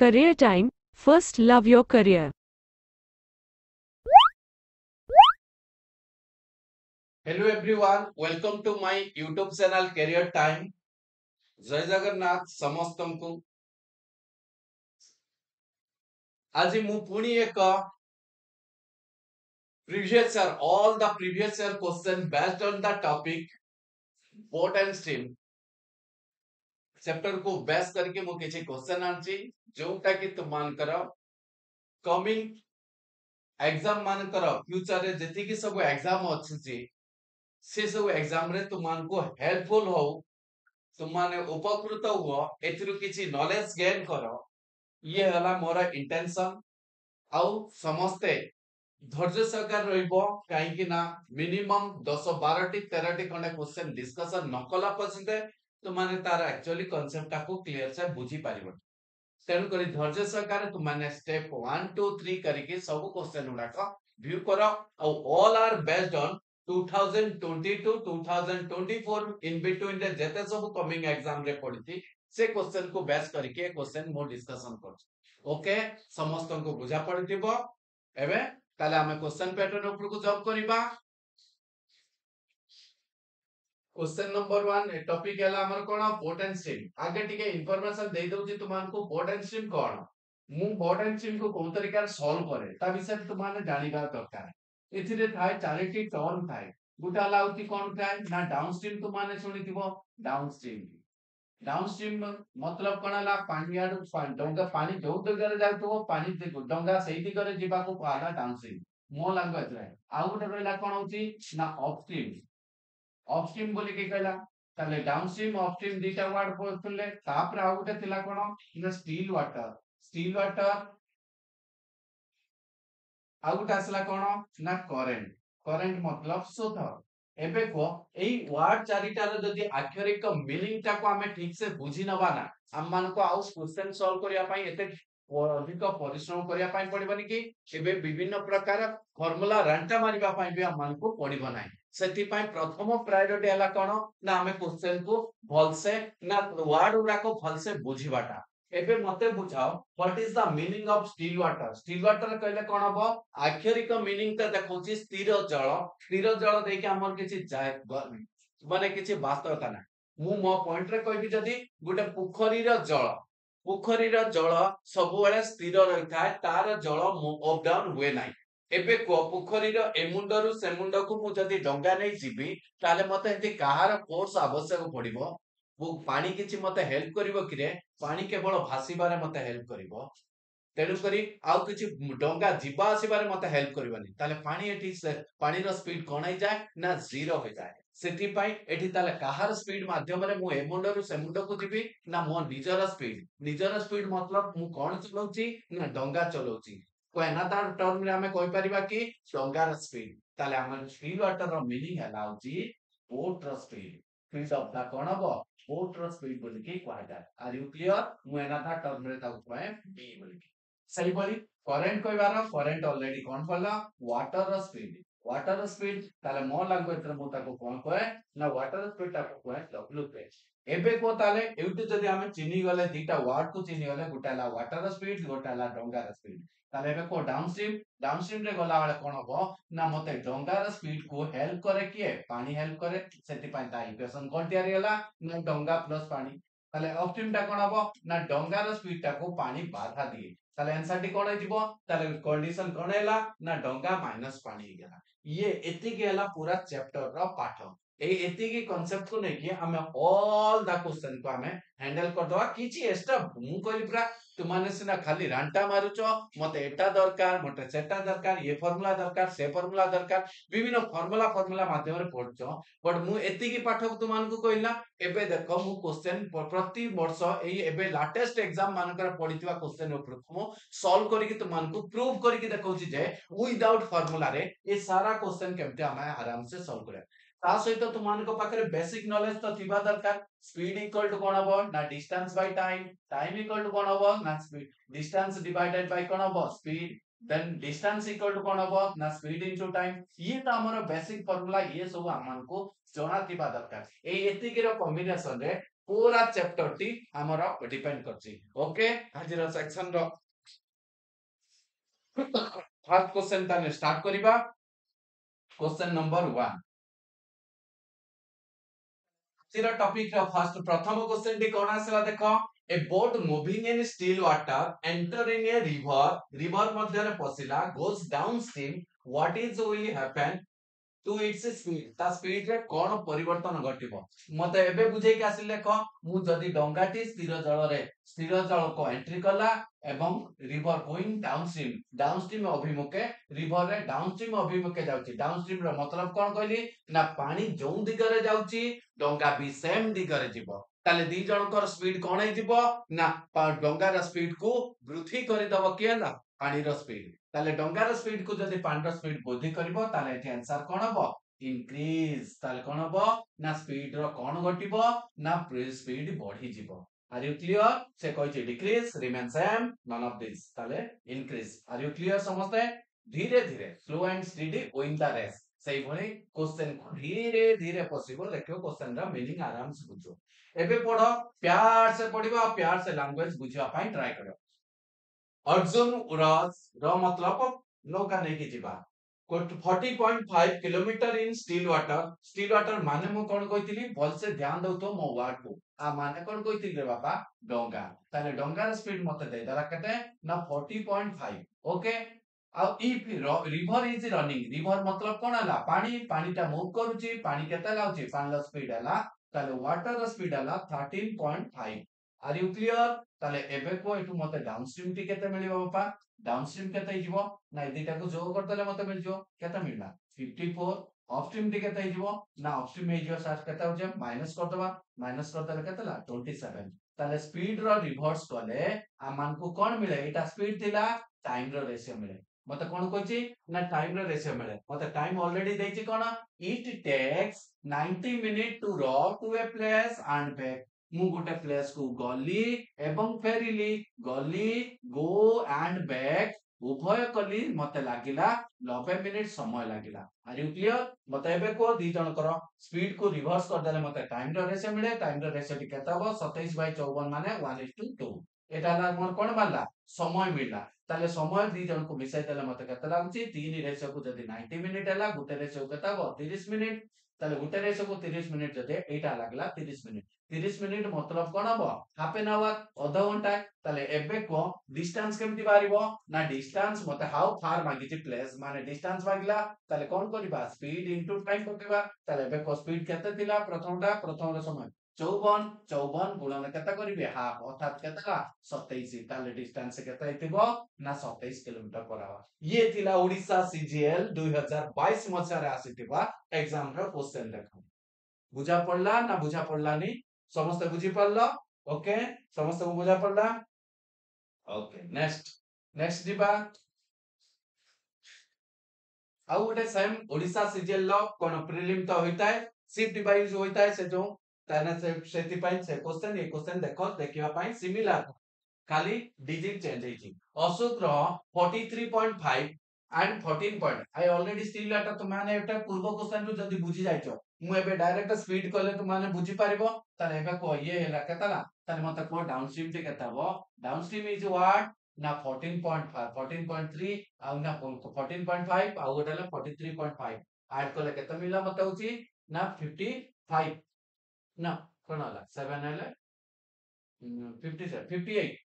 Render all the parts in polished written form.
Career Time. First, love your career. Hello everyone, welcome to my YouTube channel Career Time. जय जगन्नाथ समस्तंकु आज मु पुणी एक previous year all the previous year question based on the topic boat and stream chapter को base करके मु किछि question आनछि जोटा कि तुमानकर कमिंग एग्जाम मानकर फ्यूचर रे जति कि सब एग्जाम अछि से सब एग्जाम रे तुमानको हेल्पफुल हो तुमाने उपकृत हुआ एथिरु किछि नॉलेज गेन करो ये हला मोर इंटेंशन आउ समस्ते धैर्य सहकार रहिबो काहे कि ना मिनिमम 10 12 टी 13 टी खंडे क्वेश्चन डिस्कशन न कला पछते तो माने तार एक्चुअली कांसेप्ट को क्लियर से बुझी पारिबो तेनु करी धैर्य सहकार तु माने स्टेप 1 2 3 करके सब क्वेश्चन उडा का व्यू करो आउ all are based on 2022 2024 in between रे जेते सब कमिंग एग्जाम रे पड़ती से क्वेश्चन को बेस करके क्वेश्चन मो डिस्कशन कर ओके समस्त को बुझा पड़तिबो एबे ताले हमें क्वेश्चन पैटर्न ऊपर को जॉब करिबा क्वेश्चन नंबर 1 टॉपिक हैला हमर कोन बोट एंड स्ट्रीम आगे टिके इंफॉर्मेशन दे दउची तुमानको बोट एंड स्ट्रीम कोन मु बोट एंड स्ट्रीम को कोन तरीका सॉल्व करे ता विषय तुमाने जानिबा दरकार एथिरे थाय चारिटी टर्म थाय गुटा लाउती कोन थाय ना डाउनस्ट्रीम तुमाने सुनिथिबो डाउनस्ट्रीम मतलब कोन हला पानी आडू डोंगा पानी जो दिगरे जाउतो पानी डोंगा सेही दिगरे जिबा को कहला डाउनस्ट्रीम मो लैंग्वेज रे आ गुटे रहला कोन होची ना अपस्ट्रीम अपस्ट्रीम बोली के कहला ताले डाउनस्ट्रीम अपस्ट्रीम दीटा वर्ड पढुले तापर आ गुटे थिला कोन ना स्टील वाटर आ गुटे असला कोन ना करेंट मतलब शोध एबे को एई वर्ड चारिटार जदी अक्षरिक मीनिंग ता को हमें ठीक से बुझी नबा ना हम मान को आउ क्वेश्चन सॉल्व करिया पई एते अधिक परिश्रम करिया पई पड़िबनी कि एबे विभिन्न प्रकार फार्मूला रंटा मारिबा पई भी हम मान को पड़िबो नाही सेति पई प्रथम प्रायोरिटी हला कोन ना हमें क्वेश्चन को भल से ना वर्ड उडा को भल से बुझीबाटा एबे मते बुझाओ what is the meaning of still water कहले कोन हबो अक्षरिक मीनिंग ता देखौची स्थिर जल देके हमर किछि जाय माने किछि वास्तवता ना मु मो पॉइंट रे कहबी जदी गुटे पोखरीर जल सब बेले स्थिर रही थाए तार जल अप डाउन हुए नाही एबे को पोखरीर एमुंडरू सेमुंड को मु जदी डंगा नै जिबी ताले मते एति काहार फोर्स आवश्यक पड़िबो वो पानी किछि मते हेल्प करिवो कि रे पानी केवल भासीबारे मते हेल्प करिवो तेणु करी आउ किछि डंगा जिबा आसीबारे मते हेल्प करबनी ताले पानी एठी से पानी रो स्पीड कोन होई जाय ना जीरो हो जाय सेति पई एठी ताले काहार स्पीड माध्यम रे मु ए मुंडरू से मुंड को जिबी ना मो निजर स्पीड मतलब मु कोन चलौची ना डंगा चलौची को एनादार टर्म रे हमें कहि परिबा कि डंगार स्पीड ताले हमर स्पीड वाटर रो मीनिंग हला होची बोट रो स्पीड ऑफ द कोन हबो बोट रो स्पीड बोली कि कहै जाय आर यू क्लियर मु एनादार टर्म रे ताउ पय बी बोली सही बोली करेंट कहबार करेंट ऑलरेडी कोन पडला वाटर स्पीड ताले मो लैंग्वेज रे मु ताको कोन कहे ना वाटर स्पीड ताको कहे डब्ल्यू पे एबे को ताले एउटी जदी हमें चिनी गले दीटा वर्ड को चिनी गले गोटाला वाटर स्पीड गोटाला डोंगार स्पीड ताले एबे को डाउनस्ट्रीम रे गला वाले कोन हो ना मते डोंगार स्पीड को हेल्प करे किए पानी हेल्प करे सेति पय ता इक्वेशन कोन तयारी हला ना डोंगा प्लस पानी ताले अपस्ट्रीम ता कोन हो ना डोंगार स्पीड ता को पानी बाधा दिए ताले आंसर टी कोन हिजबो ताले कंडीशन कोन हैला ना डोंगा माइनस पानी गेला ये एति गेला पूरा चैप्टर रो पाठ ए एति की कांसेप्ट को नै कि हमें ऑल द क्वेश्चन को हमें हैंडल कर दवा किछि एक्स्ट्रा मु कहली पूरा तुमाने सिना खाली रांटा मारुचो मते एटा दरकार मते सेटा दरकार ये फार्मूला दरकार से फार्मूला दरकार विभिन्न फार्मूला माध्यम रे पढचो बट मु एति की पाठ तुमान को कहला एबे देखो मु क्वेश्चन प्रति वर्ष एई एबे लेटेस्ट एग्जाम मानकर पढितवा क्वेश्चन ऊपर मु सॉल्व करिकि तुमान को प्रूव करिकि देखौची जे विदाउट फार्मूला रे ए सारा क्वेश्चन केमते हमें आराम से सॉल्व करे ता सहित तुमानको पाखरे बेसिक नॉलेज तो थिबा दरकार स्पीड इक्वल टू कोन हबो ना distance by time equal to कोन हबो ना स्पीड डिस्टेंस डिवाइडेड बाय कोन हबो speed then distance equal to कोन हबो ना स्पीड इनटू टाइम ये तो हमर बेसिक फार्मूला ये सब हमनको जଣା थिबा दरकार ए एतिके रो कॉम्बिनेशन रे पूरा चैप्टर टी हमर डिपेंड करछि ओके आज सेक्शन रो फर्स्ट क्वेश्चन ताने स्टार्ट करिबा क्वेश्चन नंबर 1 सिरा टॉपिक रो फर्स्ट प्रथम क्वेश्चन टी कोन आसला देखो a boat moving in still water enter in a river मध्य रे पसिला goes downstream what is will happen to its speed ता स्पीड रे कोन परिवर्तन घटिबो मते एबे बुझे के आसिले क मु जदी डंगाटी स्थिर जल को एंट्री कला एवं रिवर गोइंग डाउन स्ट्रीम अभिमुखे रिवर रे डाउन स्ट्रीम अभिमुखे जाउची डाउन स्ट्रीम रो मतलब कोन कहली ना पानी जो दिगरे जाउची डंगा भी सेम दिगरे जीवो ताले दी जनकर स्पीड कोन हे जीवो ना डंगार स्पीड को वृद्धि करि दबो केला पानी रो स्पीड ताले डंगार स्पीड को जदी पानी रो स्पीड वृद्धि करबो ताले एठी आंसर कोन हबो इंक्रीज ताले कोन हबो ना स्पीड रो कोन घटिबो ना स्पीड बढ़ी जीवो आर यू क्लियर से कहै decrease remain same none of this ताले इंक्रीज आर यू क्लियर समझते धीरे धीरे slow and steady win the race सही भली क्वेश्चन को धीरे धीरे पॉसिबल देखियो क्वेश्चन रा मीनिंग आराम से बुझो एबे पढ़ो प्यार से पढ़िबा प्यार से लैंग्वेज बुझिया पाई ट्राई करो अर्जुन उराज र मतलब नौका नहीं की जीवा 40.5 किलोमीटर इन स्टिल वाटर माने मु कोन कहितली भल से ध्यान दउतो मो वर्ड को आ माने कोन कहितली रे बाबा डोंगा ताले डोंगा रा स्पीड मते दे दला केते ना 40.5 ओके आ if river is running river मतलब कोन हला पानी पानी ता मूव करूची पानी केते लाउची पानी रा स्पीड हला ताले वाटर रा स्पीड हला 13.5 आर यू क्लियर ताले एबे को एटू मते डाउनस्ट्रीम टी केते मिलिबो बापा डाउनस्ट्रीम केते हिजबो ना एदिटा को जोग करतले मते मिलजो केते मिलला 54 अपस्ट्रीम टी केते हिजबो ना अपस्ट्रीम हिजो साथ केते होजे माइनस कर दबा माइनस कर देले केतेला 27 ताले स्पीड रो रिवर्स कले आ मान को कोन मिले एटा स्पीड थिला टाइम रो रेशियो मिले मते कोन कहछि ना टाइम रो रेशियो मिले मते टाइम ऑलरेडी देछि कोन it takes 90 minute to row to a place and back मु गोटे प्लेस को गली एवं फेरिली गली गो एंड बैक उभय कली मते लागिला 90 मिनिट समय लागिला आर यू क्लियर मते एबे को दी जनकर स्पीड को रिवर्स कर देले मते टाइम रो रेशियो मिले टाइम रो रेशियो टी केता हो 27/54 माने 1:2 एटा ला मोर कोन मानला समय मिलला ताले समय दी जन को मिसाई देले मते केता लागुची 3 रेशियो को जदी 90 मिनिट हला गुटे रेशियो केता हो 30 मिनिट ताले गुटे रेशियो को 30 मिनिट जदे एटा लागला 30 मिनिट 30 मिनिट मतलब कोन हबो हाफ एन आवर आधा घंटा ताले एबे को डिस्टेंस केमति बारिबो ना डिस्टेंस मते हाउ फार मागिति प्लेस माने डिस्टेंस मागिला ताले कोन करिबा स्पीड इनटू टाइम करबा ताले एबे को स्पीड केते थिला प्रथम रो समय 54 54 गुणन केते करिबे हाफ अर्थात केतेला 27 ताले डिस्टेंस केते हेतिबो ना 27 किलोमीटर पर आवर ये थिला ओडिसा सीजीएल 2022 मसिया रे आसीतिबा एग्जाम रो क्वेश्चन देखो बुझा पड़ला ना बुझा पड़लानी समस्त बुझी पारलो ओके समस्त को बुझा पड़ला ओके नेक्स्ट नेक्स्ट दिबा आउ गोटे सेम ओडिसा सीजीएल लो कोन प्रीलिम तो होइताय शिफ्ट डिवाइस होइताय से जो ताने से सेति पाई से क्वेश्चन ये क्वेश्चन देखो देखिबा पाई सिमिलर खाली डिजिट चेंज हेची अशोक रो 43.5 and 14 point I already still data तो माने एटा पूर्व क्वेश्चन रु जदी बुझी जाइछो मु एबे डायरेक्ट स्पीड कले तो माने बुझी पारिबो ताले एबे को ये हेला केताला ताले मते को डाउनस्ट्रीम टे केताबो डाउनस्ट्रीम इज व्हाट ना 14.5 14.3 आ ना 14.5 आ गोटाले 43.5 ऐड कले केते मिला मते होची ना 55 ना कोन होला 7 हेले 57 58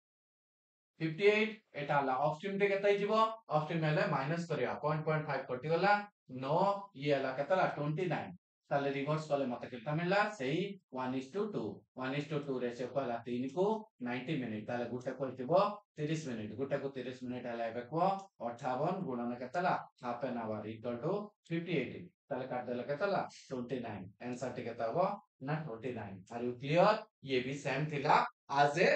58 एटा ला ऑफस्ट्रीम टे केते हिजबो ऑफस्ट्रीम हेले माइनस करिया 0.5 कटि गला 9 ये हला केतला 29 ताले रिवर्स कले मते केता मिलला सेही 1:2 1:2 रेशियो कहला 3 को 90 मिनिट ताले गुटे को हिजबो 30 मिनिट गुटे को 30 मिनिट हला एबे को 58 गुणन केतला half an hour equal to 58 ताले काट देला केतला 29 आंसर टे केता हो ना 29 आर यू क्लियर ये भी सेम थिला आज ए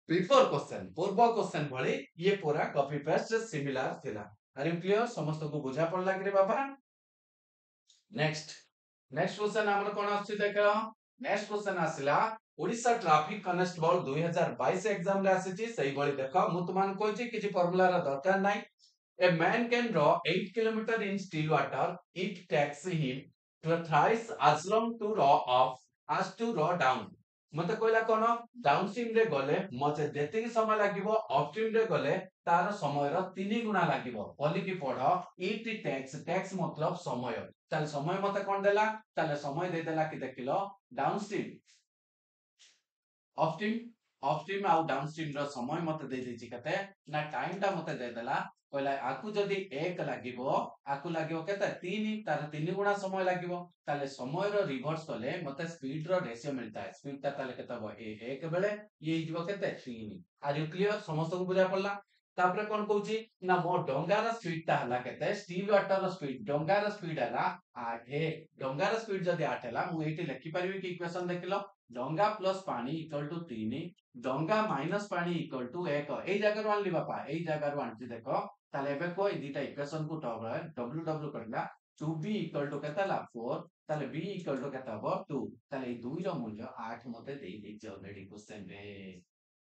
बिफोर क्वेश्चन पूर्व क्वेश्चन भली ये पूरा कॉपी पेस्ट सिमिलर थिला आर यू क्लियर समस्त को बुझा पड़ला कि रे बाबा नेक्स्ट नेक्स्ट क्वेश्चन हमर कोन आछि देखो नेक्स्ट क्वेश्चन आसिला ओडिसा ट्रैफिक कॉन्स्टेबल 2022 एग्जाम रे आसीची सही भली देखो मु तुमान कहछि किछि फार्मूला रा दरकार नै a man can draw 8 kilometre in still water it takes him to thrice as long to raw off as to raw down मते कहला कोन डाउनस्ट्रीम रे गले मते जेतिक समय लागिवो अपस्ट्रीम रे गले तार समय रो 3 गुना लागिवो बोलिकी पढ इट टैक्स मतलब समय ताले समय मते कोन देला ताले समय दे देला कि देखिलो डाउनस्ट्रीम अपस्ट्रीम अपस्ट्रीम आउ डाउनस्ट्रीम रो समय मते दे देछि कते ना टाइम टा मते दे देला कहला आकु जदी 1 लागिवो आकु लागिवो केते 3 तार 3 गुना समय लागिवो ताले समय रो रिवर्स कले मते स्पीड रो रेशियो मिलता है स्पीड ता ताले केते हो 1 बेले ये हिजबो केते 3 आर यू क्लियर समस्त को बुझा पड़ला तापरे कोन कहूची ना मो डंगार स्पीड ता हला केते स्टील वाटर रो स्पीड डंगार स्पीड हला 8 डंगार स्पीड जदी 8 हला मु एटी लिखि परिबी कि इक्वेशन देखिलो डंगा प्लस पानी इक्वल टू 3 डंगा माइनस पानी इक्वल टू 1 এই জায়গার আনলি বাপা এই জায়গার আনছি দেখো তাহলে এবে কো এই দুইটা ইকুয়েশন কু ডব্লিউ ডব্লিউ করলা 2b ইকুয়াল টু কেতে হলা 4 তাহলে b ইকুয়াল টু কেতে হবো 2 তাহলে এই 2 র মূল্য 8 মতে দেই দিছি অলরেডি क्वेश्चन রে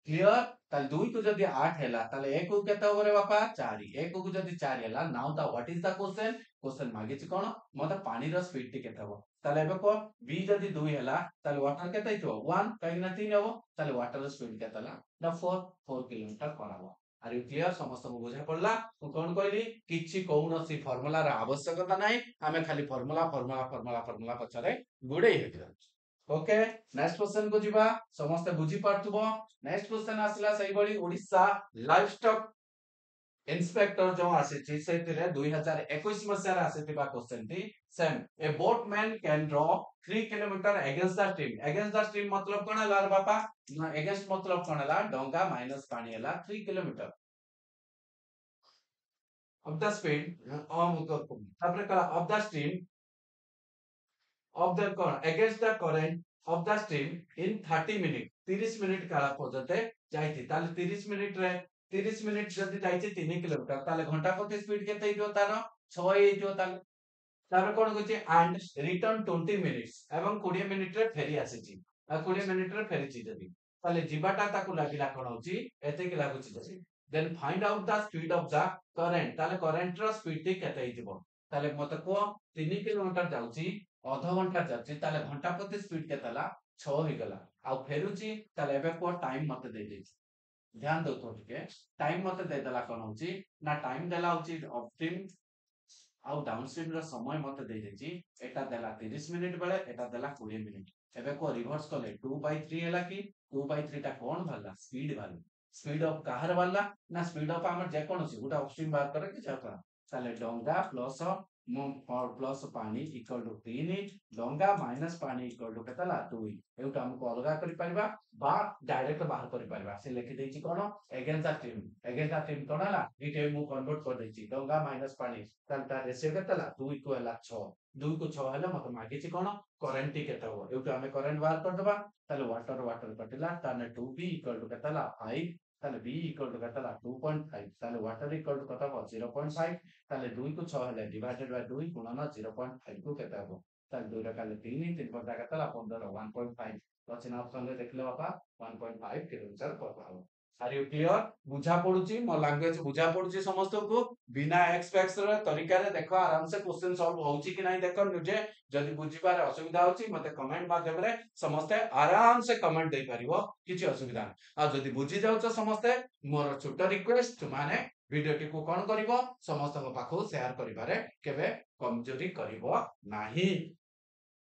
क्लियर ताले 2 को जदी 8 हैला ताले 1 को केते होबो रे बापा 4 1 को जदी 4 हैला now the what is the question मागे छि कोन मते पानी रो स्पीड टी केते होबो ताले एबे को b जदी 2 हैला ताले वाटर केते हितो 1 काई ना 3 होबो ताले वाटर रो स्पीड केते हला ना 4 किलोमीटर कराबो आर यू क्लियर समस्त को बुझा पड़ला मु कोन कहली किछि कोनोसी फार्मूला रा आवश्यकता नाही हमें खाली फार्मूला पछरे गुडे हेतिरा ओके नेक्स्ट क्वेश्चन को जीवा समस्त बुझी पारथुबो नेक्स्ट क्वेश्चन आसला सही बड़ी ओडिसा लाइवस्टॉक इंस्पेक्टर जो आसे से 2021 मसिया आसेतिबा क्वेश्चन टी same a boatman can draw 3 kilometre against the stream मतलब कोन हला बापा अगेंस्ट मतलब कोन हला डोंगा माइनस पानी हला 3 kilometre of the speed of the stream of the against the current of the stream in 30 minute 30 minute काला पजते जाइति ताले 30 मिनिट रे 30 मिनिट जदी जाइछि 3 किलोमीटर ताले घंटा प्रति स्पीड केते हिजो तार 6 हिजो ताले तार कोन कहछि एंड रिटर्न 20 मिनिट्स एवं 20 मिनिट रे फेरी आसीछि आ 20 मिनिट रे फेरिछि जदी ताले जीवाटा ताकू लागिला कोन होछि एते कि लागुछि जदी then find out the speed of the current ताले करंट रो स्पीड टी केते हिजो ताले मते को 3 किलोमीटर जाउछि आधा घंटा जाछि ताले घंटा प्रति स्पीड केतला 6 हो गला आ फेरुची ताले एबे को टाइम मते दे देछि ध्यान दो तो ठीक है टाइम मते दे देला कोन होछि ना टाइम देला होछि अपस्ट्रीम आ डाउनस्ट्रीम रो समय मते दे देछि एटा देला 30 मिनिट बेले एटा देला 20 मिनिट एबे को रिवर्स करले 2/3 हैला कि 2/3 टा कोन भला स्पीड भला स्पीड ऑफ काहर वाला ना स्पीड ऑफ हमर जे कोन होछि गोटा अपस्ट्रीम बात करे कि जाता ताले डोंगा प्लस प्लस पानी इक्वल टू 3 डंगा माइनस पानी इक्वल टू केतला 2 एउटा हमको अलगा करि परिबा बा डायरेक्ट बाहर करि परिबा से लिखि देछि कोन अगेंस्ट द स्ट्रीम कोन हला इटे मु कन्वर्ट कर देछि डंगा माइनस पानी तंता रेशियो केतला 2 को हला 6 2 को 6 हला मत मागे छि कोन करंट टी केता हो एउटा हमें करंट बाहर कर देबा ताले वाटर कटिला ताने 2b इक्वल टू केतला 5 ताले b इक्वल टू केतला 2.5 ताले वाटर इक्वल टू कता 0.5 ताले 2 को 6 हले डिवाइडेड बाय 2 गुणन 0.5 को केता हो ताले 2 रा काले 3 3 पर केतला 15 1.5 रचना ऑप्शन रे देखले बापा 1.5 kilometre per our are you clear बुझा पडुची मो लैंग्वेज बुझा पडुची समस्त को बिना एक्सपेक्ट्स रे तरीका रे देखो आराम से क्वेश्चन सॉल्व होउची कि नहीं देखो निजे जदी बुझिबार असुविधा होची मते कमेंट माध्यम रे समस्त आराम से कमेंट दे परिबो किछि असुविधा आ जदी बुझी जाउछ समस्त मोर छोटा रिक्वेस्ट माने वीडियो टी को कोन करिवो समस्त को पाखो शेयर करिबारे केबे कमजोरी करिवो नाही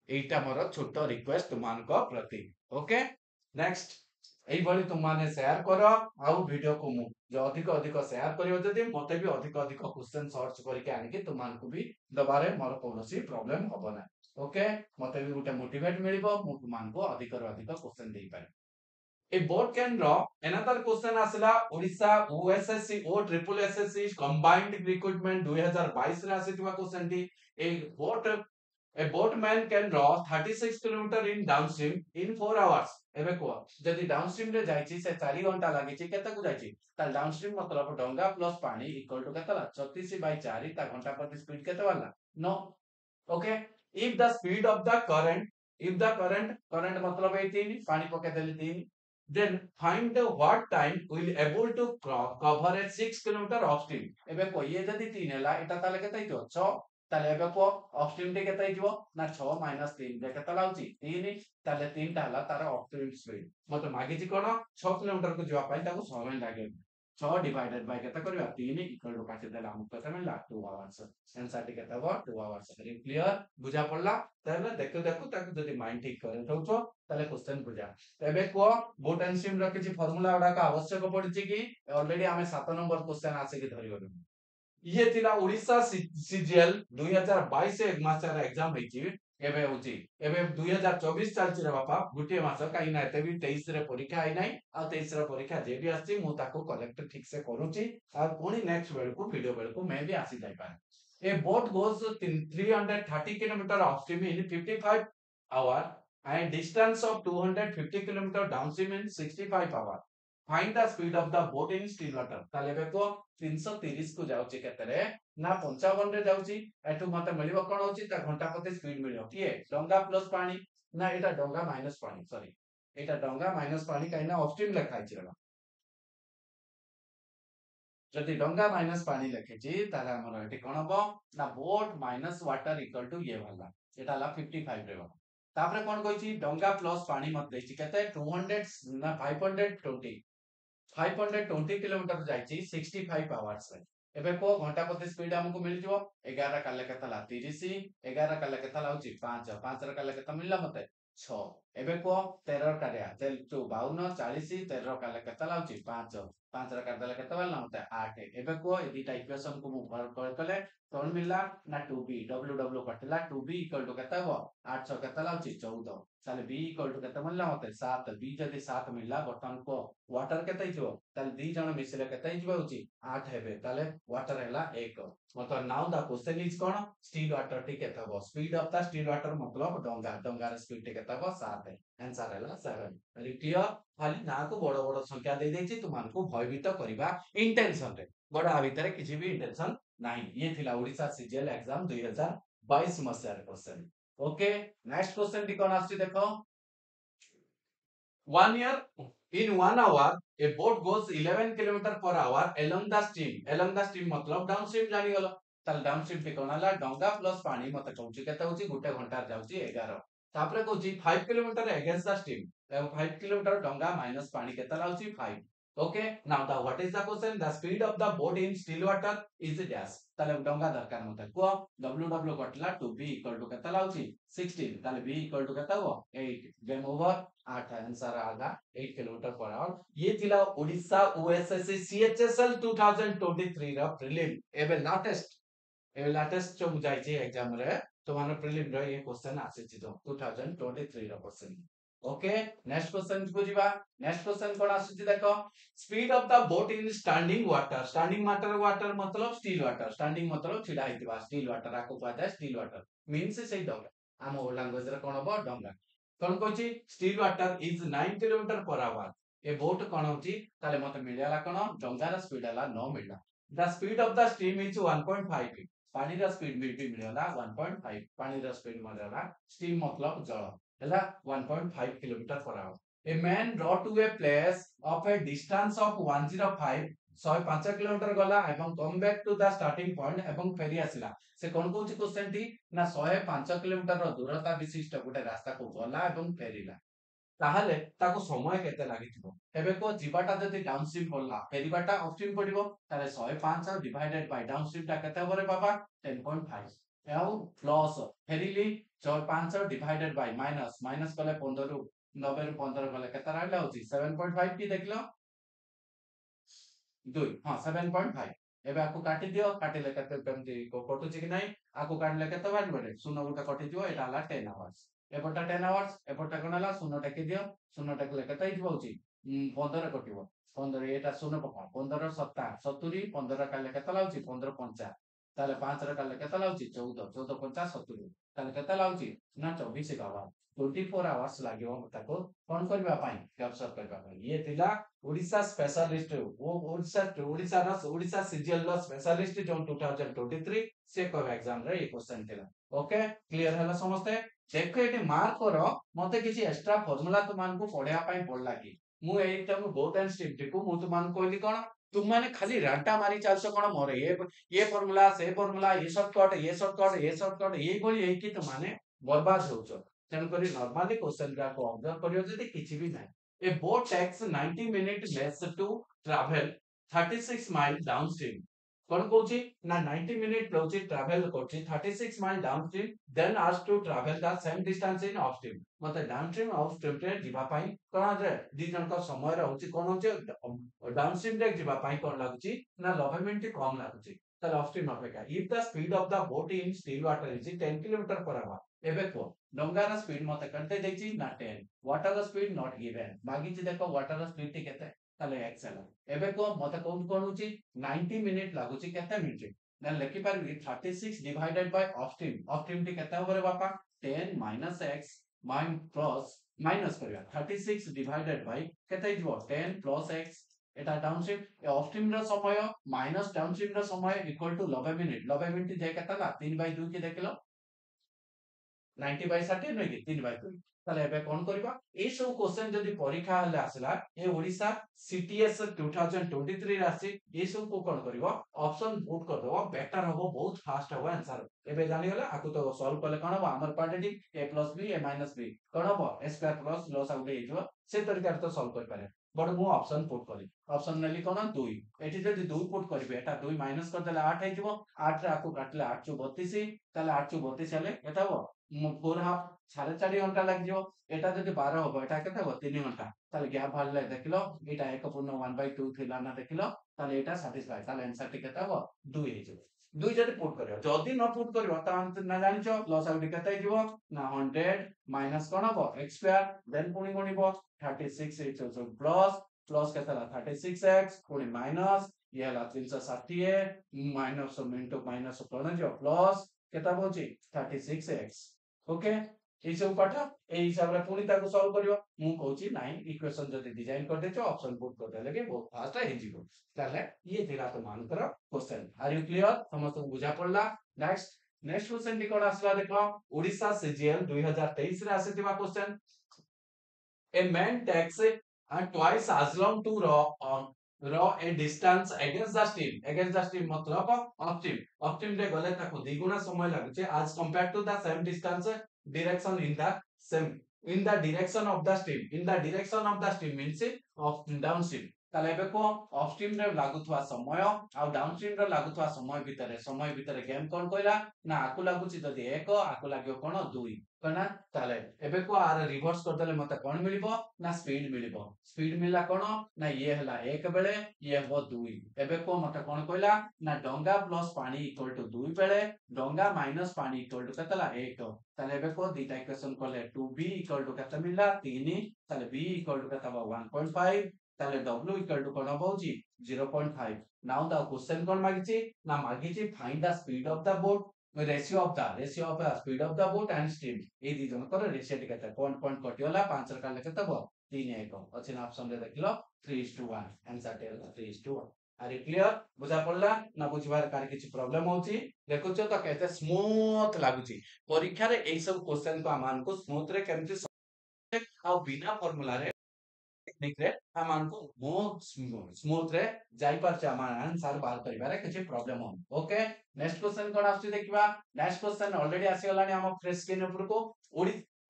एटा मोर छोटा रिक्वेस्ट तुमान को प्रति ओके नेक्स्ट एई भली तुम माने शेयर करो आउ वीडियो को मु जो अधिक अधिक शेयर करियो जदी मते भी अधिक अधिक क्वेश्चन सर्च करके आनि के तुमान को भी दबारे मोर कोनोसी प्रॉब्लम होबो ना ओके मते भी गुटे मोटिवेट मिलिबो मु तुमान को अधिक रो अधिक क्वेश्चन देई पारे A boat can draw another question आसिला Odisha OSSC O triple SSC combined recruitment 2022 रे आसितबा क्वेश्चन टी A boatman can draw 36 kilometre in downstream in 4 hours एबे को जदी डाउनस्ट्रीम रे जाईची से 4 घंटा लागि छि केते को जाईची त डाउनस्ट्रीम मतलब डंगा प्लस पानी इक्वल टू केतला 34/4 ता घंटा प्रति स्पीड केते वाला नो okay if the speed of the current मतलब ए 3 पानी पके देली 3 then find the what time will able to cover at 6 kilometer of stream एबे को ये जदी 3 हला एटा ताले केते हितो 6 ताले एबे को अपस्ट्रीम टी केते हिजो ना 6 - 3 जे केते लाउची 3 ताले 3 टा हला तार अपस्ट्रीम स्पीड मते मागिची कोन 6 किलोमीटर को जिवा पाई ताको समय लागे 6 डिवाइडेड बाय केते करबा 3 इक्वल टू काटी देला हमको केते मिलला 2 आवर्स आंसर टी केते हो 2 आवर्स क्लियर बुझा पड़ला ताले देखो देखो ताको जदी माइंड ठीक करे दउछो ताले क्वेश्चन बुझा एबे को बोट एंड स्ट्रीम रो किछि फार्मूला उडा का आवश्यक पड़छि कि ऑलरेडी हमें 7 नंबर क्वेश्चन आसे कि धरि गलु ये थिला ओडिशा सीजीएल 2022 एक मास रे एग्जाम हेची एबे होची एबे 2024 चलची रे बापा गुटे मास काई ना एते भी 23 रे परीक्षा आइ नाही आ 23 रे परीक्षा जे भी आसी मु ताको कलेक्ट ठीक से करूची आ पुनी नेक्स्ट बेल को वीडियो बेल को मैं भी आसी जाई पारे a boat goes 330 kilometre upstream in 55 hour and distance of 250 kilometer downstream in 65 hour find the speed of the boat in still water ताले बेको 330 को जाउची केतरे ना 55 रे जाउची एठु मते मिलिबो कोन होची ता घंटा प्रति स्पीड मिलियो किए डंगा प्लस पानी ना एटा डंगा माइनस पानी सॉरी एटा डंगा माइनस पानी काइना अपस्ट्रीम लिखा छि रे जदि डंगा माइनस पानी लिखिछि ताले हमर एठी कोन हबो ना boat minus water equal to ये वाला एटा ला 55 रे तापरे कोन कहिछि डंगा प्लस पानी मत देछि केते 200 ना 520 किलोमीटर जाइछि 65 आवर्स रे एबे को घंटा प्रति स्पीड हमको मिल जिवो 11 काले केतला 30 11 काले केतला होछि 5 5 रे काले केत मिलला मते 6 एबे को 13 काले तेल 52 40 13 काले केतला होछि 5 5 रे काले केत वाला मते 8 एबे को ए दिटा इक्वेशन को मु वर्क करले कोन मिलला ना 2b w catla 2b equal to केत हो 800 केतला होछि 14 ताले b इक्वल टू केत मिलला मते 7 b जदि 7 मिलला बर्तन को वाटर केते हिजो ताले दी जण मिसले केते हिजो होछि 8 हेबे ताले वाटर हैला 1 मतलब now the question is cone still water T केते हो speed of the still water मतलब डंगा डंगा रे स्पीड टी केते हो 7 आंसर हैला 7 क्लियर खाली ना को बड़ बड़ संख्या दे देछि तुमान को भयभीत करिबा इंटेंशन रे बड़ा भितरे किछि भी इंटेंशन नहीं ये थिला ओडिशा सीजीएल एग्जाम 2022 मसिया रे क्वेश्चन ओके नेक्स्ट क्वेश्चन टी कोन आछि देखो 1 year in 1 hour a boat goes 11 kilometer per hour along the stream मतलब डाउनस्ट्रीम जानी गलो ताल डाउनस्ट्रीम टी कोन हला डंगा प्लस पानी मते कहूची केते होची गुटे घंटा जाउची 11 तापरे कहूची 5 kilometre against the stream 5 kilometre डंगा माइनस पानी केते लाउची 5 okay now the what is the question the speed of the boat in still water is dash ताले डंगा दरकार मते को w catla 2b equal to केते लाउची 16 ताले b इक्वल टू केते हो 8 game over 8 answer Agha 8 kilometre per our ये थिला ओडिशा ओएसएससी सीएचएसएल 2023 रा प्रीलिम एबे लेटेस्ट जो जाई छै एग्जाम रे तो माने प्रीलिम रे ये क्वेश्चन आसे छै 2023 रा क्वेश्चन ओके नेक्स्ट क्वेश्चन को जीवा नेक्स्ट क्वेश्चन कोन आसी देखो speed of the boat in standing water मतलब स्टील वाटर स्टैंडिंग मतलब छिडा हितबा स्टील वाटर आको कहता है स्टील वाटर मींस से डंगा हम लैंग्वेज रे कोन हो डंगा कोन कहछि still water is 9 kilometre per our a boat कोन होछि ताले मते मिलियाला कोन डंगा रा स्पीड हला 9 मिलला the speed of the stream is 1.5 पानी रा स्पीड मिलियाला 1.5 पानी रा स्पीड मिलियाला स्ट्रीम मतलब जल हला 1.5 kilometre per our a man ड्रॉ to a place of a distance of 105 105 kilometre गला एवं come back to the starting point एवं फेरी आसिला से कोन कोछि क्वेश्चन टी ना 105 किलोमीटर रो दूरता विशिष्ट गोटे रास्ता को गला एवं फेरिला ताहले ताको समय केते लागिथिबो एबे को जीवाटा जति डाउनस्ट्रीम पड़ला फेरिबाटा अपस्ट्रीम पड़िबो ताले 105 डिवाइडेड बाय डाउनस्ट्रीम ता केते होबरे बाबा 10.5 एउ प्लस फेरिली 5 डिवाइडेड बाय माइनस माइनस कले 15 रु 90 रु 15 कले केते रहला होची 7.5 की देखलो 2 हां 7.5 एबे आको काटी दियो काटिले केते केमति को कटुची कि नै आको काटले केते बारी बरे शून्य गुटा कटि दियो एटा हला 10 आवर्स एपटा 10 आवर्स एपटा कोन हला शून्य टेकी दियो शून्य टेकले केते हिजो होची 15 कटिबो 15 एटा शून्य पका 15 7 70 15 काले केते लाउची 15 5 ताले 5 रे काले केते लाउची 14 14 5 70 ताले केते लाउची ना 24 बाबा 24 आवर्स लागियो ताको कोन करबा पाई कैप्चर करबा पाई ये थिला ओडिशा स्पेशलिस्ट वो ओडिशा सीजीएल लो स्पेशलिस्ट जो 2023 से को एग्जाम रे ये क्वेश्चन थिला ओके क्लियर हला समझते देखो एटी मार्क करो मते किछि एक्स्ट्रा फार्मूला तो मान को पढिया पाई पड़ला कि मु एटा मु बहुत एंड स्ट्रीम टिकु मु तुमान कहली कोन तुम माने खाली रांटा मारी चालसो कोन मोर ये फार्मूला ये शॉर्टकट ये बोली ए कि तुमाने बर्बाद होउछो तेन करी नॉर्मली क्वेश्चन का को ऑब्जर्व करियो जदी किछि भी नै a boat takes 90 minute less to travel 36 mile downstream कौन कहूची ना 90 मिनिट लौची ट्रैवल करची 36 mile downstream than ask to travel the same distance in upstream मते डाउनस्ट्रीम अपस्ट्रीम रे जिबा पई कोन जे दी जन का समय रहउची कोन होचे डाउनस्ट्रीम रे जिबा पई कोन लागुची ना 90 मिनिट कम लागुची ताले अपस्ट्रीम अपेक्षा if the speed of the boat in still water is 10 kilometre per our एबे को डोंगार स्पीड मते कते देची ना 10 वाटर स्पीड नॉट गिवन मागी जे देखो वाटर स्पीड टी केते ताले एक्सेल एबे को मते कोन कोन होची 90 मिनिट लागुची केते मिनिट देन लेखि पारबी 36 डिवाइडेड बाय ऑफ टीम टी केते होबरे बापा 10 माइनस x माइन प्लस माइनस करिया 36 डिवाइडेड बाय केते हिजबो 10 प्लस x एटा डाउनस्ट्रीम ए ऑफस्ट्रीम रो समय माइनस डाउनस्ट्रीम रो समय इक्वल टू 90 मिनिट जे केते ना 3 बाय 2 के देखलो 90 बाय 60 नै कि 3 बाय 2 ताले एबे कोन करबा ए सब क्वेश्चन जदी परीक्षा हले आसला ए ओडिसा सीटीएस 2023 रे आसी ए सब को कोन करबो ऑप्शन पुट कर दबो बेटर होबो बहुत फास्ट होबो आंसर एबे जानि गला आकु तो सॉल्व करले कोन होबो हमर quadratic a + b a - b कोन होबो a square plus loss out हेजो से तरीका तो सॉल्व कर पारे बट मु ऑप्शन पुट करी ऑप्शन नेली कोन 2 एठी जदी 2 पुट करबे एटा 2 माइनस कर देला 8 हेजो 8 रे आकु काटले 8 * 32 ताले 8 * 32 हेले एटा हो 4 हाफ 4.5 घंटा लाग जिवो एटा जदी 12 होबो एटा केते हो 3 घंटा ताले गैप भाले देखिलो एटा 1/1/2 थिला ना देखिलो ताले एटा सैटिस्फाई ताले आंसर टी केते हो 2 हे जिवो 2 जदी पुट करियो जदी न पुट करियो ता अंत ना जानिचो लॉस आउट केते जिवो ना 100 माइनस कोन होबो x स्क्वायर देन पुनी गुणिबो 36 h प्लस प्लस केते ला 36x पुनी माइनस ये हला 360 माइनस इनटू माइनस कोन जो प्लस केता होची 36x ओके এই सब पाठ ए हिसाब रे पुनी ताको सॉल्व करियो मु कहूची नाइ इक्वेशन जदी डिजाइन कर देचो ऑप्शन पुट कर देले के बहुत फास्ट है जिवो ताले ये थिला तो मान करो क्वेश्चन आर यू क्लियर समस्त बुझा पड़ला नेक्स्ट क्वेश्चन टी कोन आसला देखो ओडिसा सीजीएल 2023 रे आसीतिबा question a man takes twice as long to raw a distance against the stream मतलब upstream रे गले ताको द्विगुना समय लागुचे as compared to the same distance direction in the direction of the stream means of downstream ताले एबे को upstream रे लागुथवा समय आ डाउनस्ट्रीम रे लागुथवा समय भितरे गेम कोन कहला ना आकु लागुची जदी 1 आकु लाग्यो कोन 2 कना ताले एबे को आर रिवर्स कर देले मते कोन मिलिबो ना स्पीड मिला कोन ना ये हला 1 बेले ये हो 2 एबे को मते कोन कहला ना डोंगा प्लस पानी इक्वल टू 2 बेले डोंगा माइनस पानी इक्वल टू केतला 1 ताले एबे को दीटा इक्वेशन करले 2b इक्वल टू केते मिलला 3 ताले b इक्वल टू केता 1.5 ताले w इक्वल टू कोन होउची 0.5 नाउ द क्वेश्चन कोन मागिची ना मागिची find the speed of the boat ratio of the speed of the boat and stream ए दी जन कर रेशियो टी केते पॉइंट कटियोला 5 रे काले केते हो 3 1 अछि ना ऑप्शन रे देखिलो 3:1 आंसर टेल 3:1 आर क्लियर बुझा पड़ला ना बुझबार कार किछि प्रॉब्लम होची देखुछो तो केते स्मूथ लागुची परीक्षा रे एई सब क्वेश्चन को आमान को स्मूथ रे केमति आ बिना फार्मूला रे टेक्निक रे आमान को बहुत स्मूथ रे जाई परचे आमान आंसर बाहर करिबारे किछि प्रॉब्लम हो ओके नेक्स्ट क्वेश्चन कोन आछि देखिबा नेक्स्ट क्वेश्चन ऑलरेडी आसी गलानी हम फ्रेश स्क्रीन ऊपर को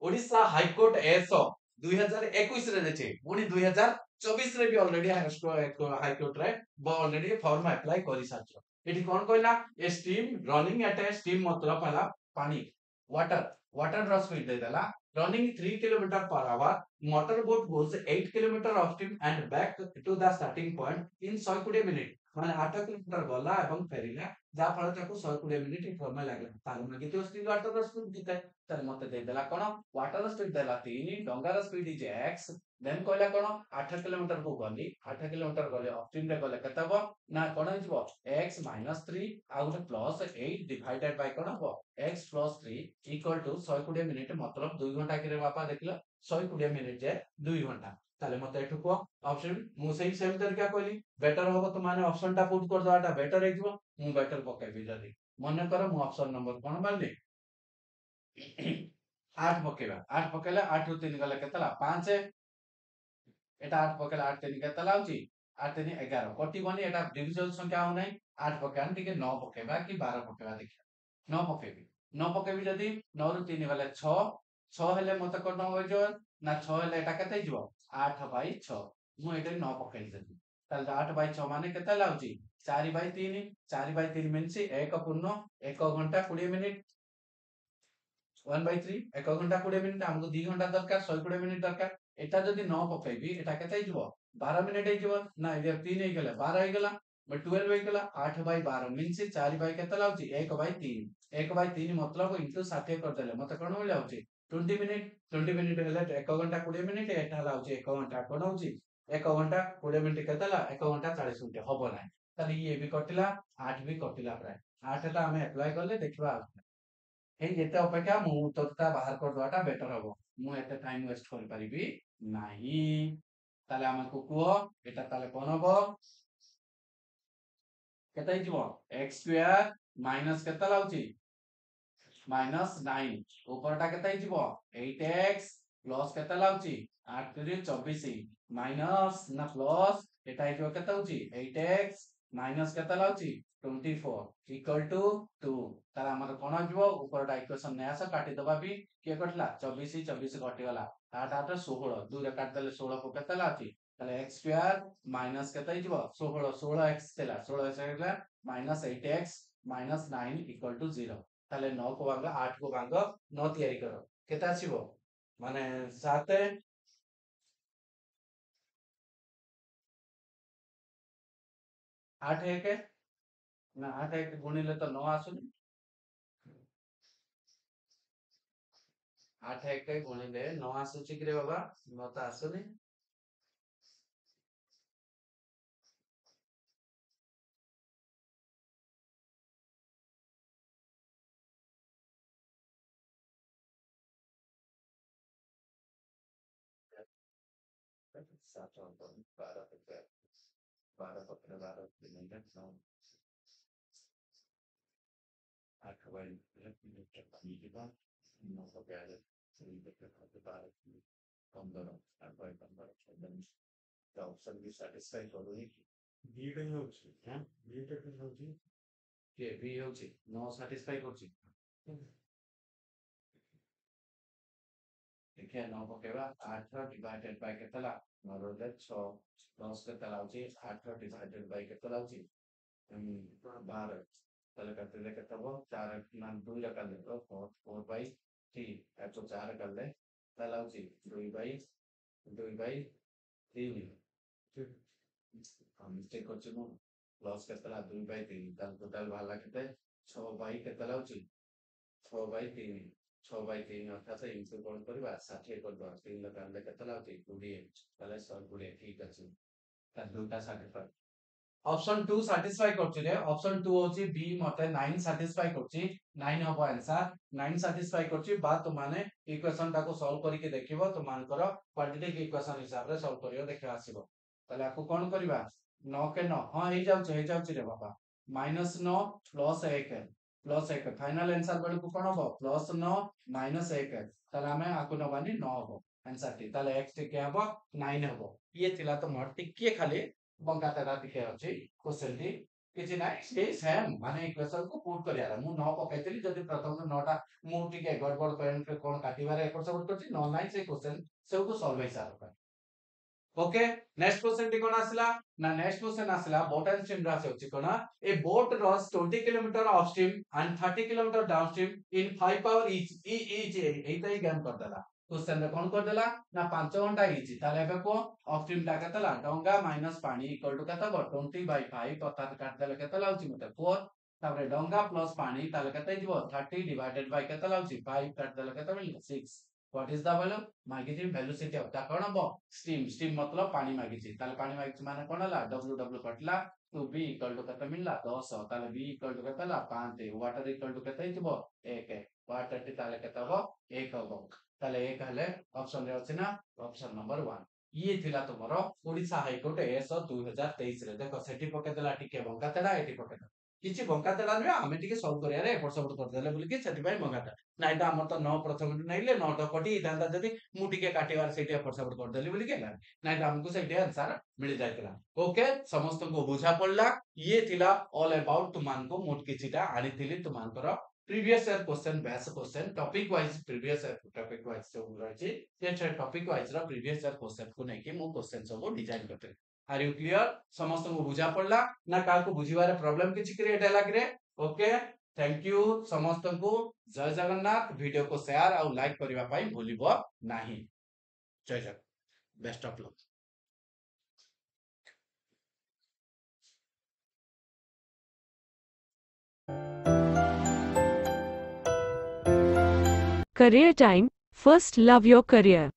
ओडिशा हाई कोर्ट एसओ 2021 रे देचे पुनी 2024 रे भी ऑलरेडी हाई कोर्ट रे ऑलरेडी फॉर्म अप्लाई करि साचो एठी कोन कहला a stream running at a stream मतलब पहला पानी वाटर ड्रॉ स्पीड दे देला running 3 km per hour motorboat goes 8 km upstream and back to the starting point in 120 minute माने 8 किलोमीटर गला एवं फेरिला जा फल ताको 120 मिनिट समय लागला तार मागे तो स्पीड वाटर स्पीड दिते तार मते दे देला कोन वाटर स्पीड देला 3 डोंगर स्पीड इज x देन कहला कोन 8 किलोमीटर को गली 8 किलोमीटर गले अपस्ट्रीम रे गले कतबो ना कोन हिजबो x - 3 uh Gute plus 8 divided by कोन हो x + 3 इक्वल टू 120 मिनिट मतलब 2 घंटा के बापा देखलो 120 मिनिट जे 2 घंटा ताले मते एठु को ऑप्शन मु सही सेम तरीका कहली बेटर होबो तो माने ऑप्शन टा पुट कर दवाटा बेटर हे जिवो मु बेटर पकेबी जदी मन कर मु ऑप्शन नंबर कोन मारली 8 पकेबा 8 पकेला 8 रु 3 गले केतला 5 এটা 8 ପକେଇଲେ 8 3 କେତେ ଲାଗୁଛି 8 3 11 କଟିବନି ଏଟା ଡିଭିଜନ ସଂଖ୍ୟା ହଉ ନାହିଁ 8 ପକେଇବା ଟିକେ 9 ପକେଇବା କି 12 ପକେଇବା ଦେଖିବା 9 ପକେଇବି 9 ପକେଇବି ଯଦି 9 ରୁ 3 ଗଲେ 6 6 ହେଲେ ମତେ କଣ ହୋଇଯିବ ନା 6 ହେଲେ ଏଟା କେତେ ହେଇଯିବ 8/6 ମୁଁ ଏଠି 9 ପକେଇଲି ଯଦି ତାହେଲେ 8/6 ମାନେ କେତେ ଲାଗୁଛି 4/3 4/3 ମିନ୍ସ 1 ପୂର୍ଣ୍ଣ 1 ଘଣ୍ଟା 20 ମିନିଟ 1/3 1 ଘଣ୍ଟା 20 ମିନିଟ ଆମକୁ 2 ଘଣ୍ଟା ଦରକାର 120 ମିନିଟ ଦରକାର এটা যদি 9 ପକେଇବି এটা କେତେ ହେଇଯିବ 12 ମିନିଟ ହେଇଯିବ ନା ଏ 3 ହେଇଗଲା 12 ହେଇଗଲା 12 ହେଇଗଲା 8/12 ମିନ୍ସ 4 ବାଇ କେତେ ଲାଗୁଛି 1/3 1/3 मतलब इंटू 60 କରିଦେଲେ ମତେ କଣ ମିଳି ଯାଉଛି 20 ମିନିଟ 20 ମିନିଟ ହେଲେ 1 ଘଣ୍ଟା 20 ମିନିଟ ଏଟା ଲାଗୁଛି 1 ଘଣ୍ଟା କଣ ହଉଛି 1 ଘଣ୍ଟା 20 ମିନିଟ କେତେ ହେଲା 1 ଘଣ୍ଟା 40 ମିନିଟ ହବ ନାହିଁ ତାହେଲେ ଇଏ ବି କଟିଲା 8 ବି କଟିଲା ପ୍ରାୟ 8 ଟା ଆମେ ଆପ୍ଲାଏ କଲେ ଦେଖିବା ହେଇ ଯେତେ ଅପେକ୍ଷା ମୁଁ ଉତ୍ତରଟା ବାହାର କରିଦବାଟା ବେଟର ହବ ମୁଁ ଏତେ ଟାଇମ ୱେଷ୍ଟ କରିପାରିବି ନାହିଁ ତାହେଲେ ଆମକୁ କୁହ ଏଟା ତାହେଲେ କଣ ହବ କେତେ ହେଇଯିବ x ସ୍କ୍ୱାର ମାଇନସ କେତେ ଲାଗୁଛି -9 ଉପରଟା କେତେ ହେଇଯିବ 8x ପ୍ଲସ କେତେ ଲାଗୁଛି 8 3 24 ମାଇନସ ନା ପ୍ଲସ ଏଟା ହେଇଯିବ କେତେ ହଉଛି 8x ମାଇନସ କେତେ ଲାଗୁଛି 24 ଇକ୍ୱାଲ ଟୁ 2 ତାହେଲେ ଆମର କଣ ହେଇଯିବ ଉପରଟା ଇକ୍वेସନ ନେଇ ଆସ କାଟିଦବା ବି କିଏ କଟିଲା 24 24 କଟିଗଲା 8 8 16 2 ରେ କାଟିଦେଲେ 16 କୁ କେତେ ଲାଗୁଛି ତାହେଲେ x ସ୍କ୍ୱାର ମାଇନସ କେତେ ହେଇଯିବ 16 16x ଥିଲା 16x ହେଇଗଲା minus 8x minus 9 equal to 0 ତାହେଲେ 9 को भाग 8 को भाग 9 ତିଆରି କର କେତେ ଆସିବ ମାନେ 7 8 1 ନା 8 1 ଗୁଣିଲେ ତ 9 ଆସୁନି 8 1 ଗୁଣିଲେ 9 ଆସୁଛି କି ରେ ବାବା 9 ତ ଆସୁନି सात 12 12 पकड़े 12 मिनट 9 8 बाई मिनट ଯିବା 9 ପକେଇଲେ 12 15 8 ବାଇ 15 14 ତ ଅପସନ ବି ସାଟିସ୍ଫାଇ କରୁନି ବିଟା ହିଁ ହଉଛି ହଁ ବିଟା ହିଁ ହଉଛି କିଏ ବି ହଉଛି 9 ସାଟିସ୍ଫାଇ କରୁଛି देखिए 9 पकेवा 8 डिवाइडेड बाय केते ला 9 रो 6 10 केते लाउची 8 डिवाइडेड बाय केते लाउची 12 তাহলে কাটলে কত হবে 4 না 2 রে কাটলে তো 4 বাই 3 এত 4 কাটলে তাহলে লাউची 2 বাই 3 हम मिस्टेक करछु मु प्लस केते ला 2 बाई 3 তাহলে টোটাল ভালা কেতে 6 বাই কেতে লাউची 6/3 6/3 অর্থাৎ ইনটু কোণ করিবা 60 করবা 3 লো কাটলে কেতে লাগুଛି 20 তাহলে 120 ঠিক আছে তার দুইটা সাটিস্ফাই অপশন 2 সাটিস্ফাই করছি রে অপশন 2 হচ্ছে বি মতে 9 সাটিস্ফাই করছি 9 হবো आंसर 9 সাটিস্ফাই করছি বা তোমানে ইকুয়েশন টাকু সলভ করিকে দেখিবো তোমানকৰ কোয়াড্রেটিক ইকুয়েশন হিসাବରେ সলভ করিও ଦେଖିବା ଆସିବ তাহলে আকু কোন করিবা 9 के 9 हां ହେଇ ଯାଉଛି रे बाबा -9 प्लस 1 फाइनल आंसर बेलू कोन हो +9 -1 ताले हमें आकु नबानी 9 हो आंसर टी ताले x टी के हबो 9 हबो ये थिला तो मोर टिके खाली बंका तेरा टिके अछि क्वेश्चन टी किछि नाही से सेम माने इक्वेशन को पुट करियाला मु 9 पकाइतली जदि प्रथम 9 टा मु टिके गड़बड़ पॉइंट पे कोन काटिबारे एपर सब करछि 9 नाही से क्वेश्चन सब को सॉल्व हिसाब कर ओके नेक्स्ट क्वेश्चन टी कोन आसला ना नेक्स्ट क्वेश्चन आसला बोट एंड स्ट्रीम रा से अछि कोन a boat rows 20 kilometre upstream and 30 kilometre downstream in 5 hour each एटा ही ज्ञान कर देला क्वेश्चन रे कोन कर देला ना 5 घंटा ईच ताले एबे को अपस्ट्रीम टा केतला डोंगा माइनस पानी इक्वल टू केता 20/5 अर्थात काट देले केता लाउची मते 4 तापरे डोंगा प्लस पानी ताले केते जिवो 30 डिवाइडेड बाय केता लाउची 5 काट देले केता मिलला 6 व्हाट इज द वैल्यू मागिची वेलोसिटी ऑफ ता कोन हबो स्ट्रीम मतलब पानी मागिची ताले पानी मागिची माने कोन हला w कटला तो b इक्वल टू केते मिलला 10 ताले b इक्वल टू केते ला 5 वाटर इक्वल टू केते हितबो 1 वाटर टी ताले केते हबो 1 हबो ताले 1 हले ऑप्शन रे अछि ना ऑप्शन नंबर 1 ये थिला तुमरो ओडिसा हाईकोर्ट एस 2023 रे देखो सेठी पके देला टिके बंका तेडा एठी पके କିଛି ବଙ୍କା ତେଢା ନୁହେଁ ଆମେ ଟିକେ ସଲ୍ଭ କରିବାରେ ଏପଟ ସେପଟ କରିଦେଲେ ବୋଲିକି ସେଥିପାଇଁ ବଙ୍କାଟା ନାଇଁ ତ ଆମର ତ 9 ପ୍ରଥମରୁ ନେଇଲେ 9 ଟା କଟି ହେଇଥାନ୍ତା ଯଦି ମୁଁ ଟିକେ କାଟିବାର ସେଇଠି ଏପଟ ସେପଟ କରିଦେଲି ବୋଲିକି ହେଲା ନାଇଁ ତ ଆମକୁ ସେଇଠି ଆନ୍ସର ମିଳି ଯାଇଥିଲା ଓକେ ସମସ୍ତଙ୍କୁ ବୁଝା ପଡିଲା ଇଏ ଥିଲା ଅଲ୍ ଅବାଉଟ୍ ତୁମାନଙ୍କୁ ମୁଁ କିଛିଟା ଆଣିଥିଲି ତୁମାନଙ୍କର previous year question base question topic wise previous year topic wise सब रही छै टॉपिक वाइज रा प्रीवियस ईयर क्वेश्चन को नै कि मु क्वेश्चन सब डिजाइन करते आर यू क्लियर समस्त को बुझा पड़ला ना का को बुझिबारे प्रॉब्लम किछि क्रिएट हैला कि रे ओके थैंक यू समस्त को जय जगन्नाथ वीडियो को शेयर और लाइक करबा पई भूलिबो नाही जय Jagannath best of luck Career time. First love your career.